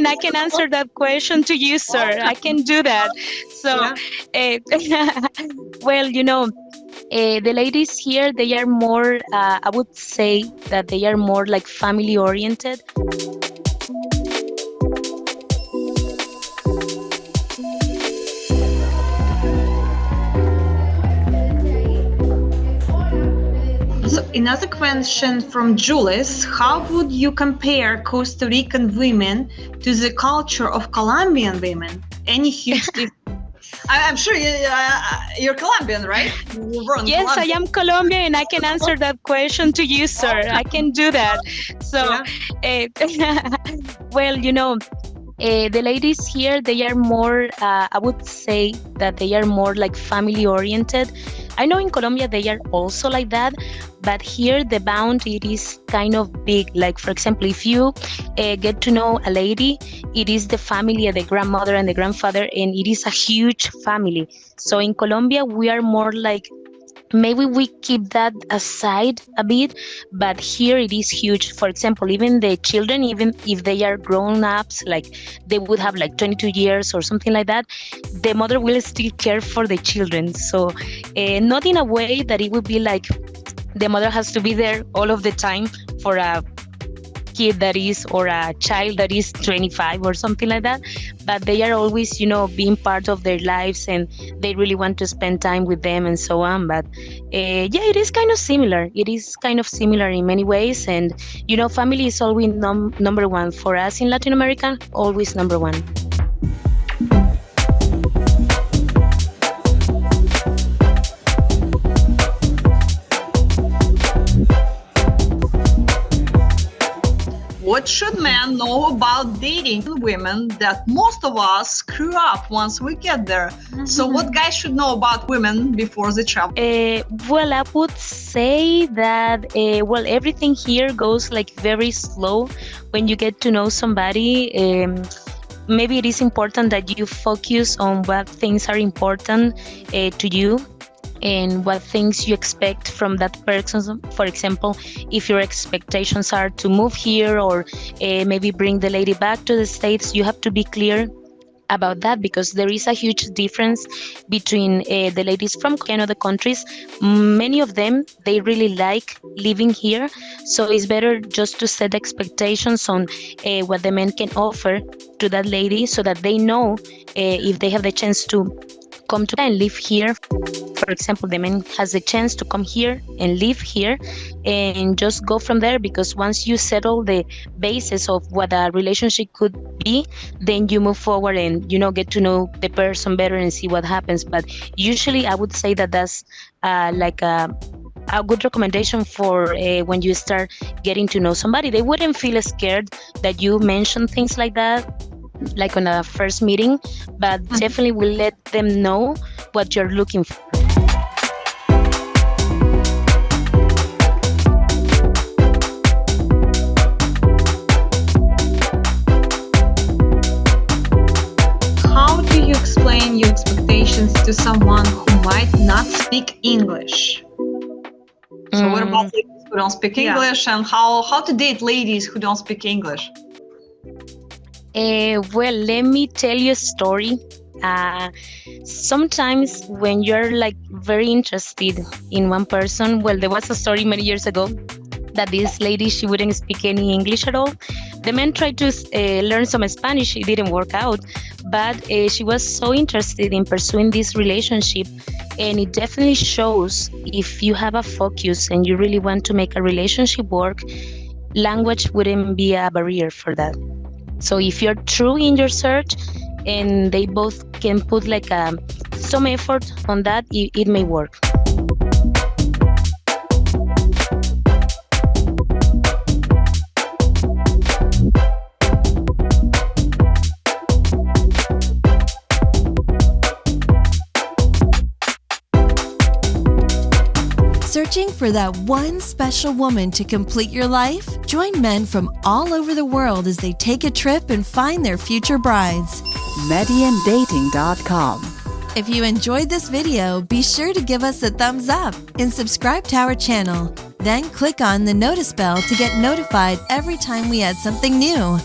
I can answer that question to you, sir. I can do that. So, well, the ladies here, they are more, I would say that they are more like family oriented. So another question from Julius: how would you compare Costa Rican women to the culture of Colombian women? Any huge difference? I'm sure you're Colombian, right? You were Yes, Colombia. I am Colombian, and I can answer that question to you, sir. I can do that. So, well, the ladies here, they are more, I would say that they are more like family oriented. I know in Colombia they are also like that, but here the bound, it is kind of big. Like, for example, if you get to know a lady, it is the family, the grandmother and the grandfather, and it is a huge family. So in Colombia, we are more like, maybe we keep that aside a bit, but here it is huge. For example, even the children, even if they are grown ups, like they would have like 22 years or something like that, the mother will still care for the children. So not in a way that it would be like the mother has to be there all of the time for a kid that is, or a child that is 25 or something like that, but they are always being part of their lives, and they really want to spend time with them and so on. But it is kind of similar. It is kind of similar in many ways, and family is always number one for us in Latin America, always number one. What should men know about dating women that most of us screw up once we get there? Mm-hmm. So what guys should know about women before they travel? Well, I would say that, everything here goes like very slow when you get to know somebody. Maybe it is important that you focus on what things are important to you, and what things you expect from that person. For example, if your expectations are to move here, or maybe bring the lady back to the States, you have to be clear about that, because there is a huge difference between the ladies from other countries. Many of them, they really like living here, so it's better just to set expectations on what the men can offer to that lady, so that they know if they have the chance to come to and live here. For example, the man has the chance to come here and live here, and just go from there, because once you settle the basis of what a relationship could be, then you move forward and get to know the person better and see what happens. But usually I would say that that's like a good recommendation for when you start getting to know somebody. They wouldn't feel scared that you mention things like that, like on a first meeting, but definitely will let them know what you're looking for. How do you explain your expectations to someone who might not speak English? So what about ladies who don't speak English, and how to date ladies who don't speak English? Well, let me tell you a story. Sometimes when you're like very interested in one person, there was a story many years ago that this lady, she wouldn't speak any English at all. The man tried to learn some Spanish. It didn't work out, but she was so interested in pursuing this relationship, and it definitely shows if you have a focus and you really want to make a relationship work, language wouldn't be a barrier for that. So if you're true in your search and they both can put like some effort on that, it may work. Searching for that one special woman to complete your life? Join men from all over the world as they take a trip and find their future brides. MedianDating.com. If you enjoyed this video, be sure to give us a thumbs up and subscribe to our channel. Then click on the notice bell to get notified every time we add something new.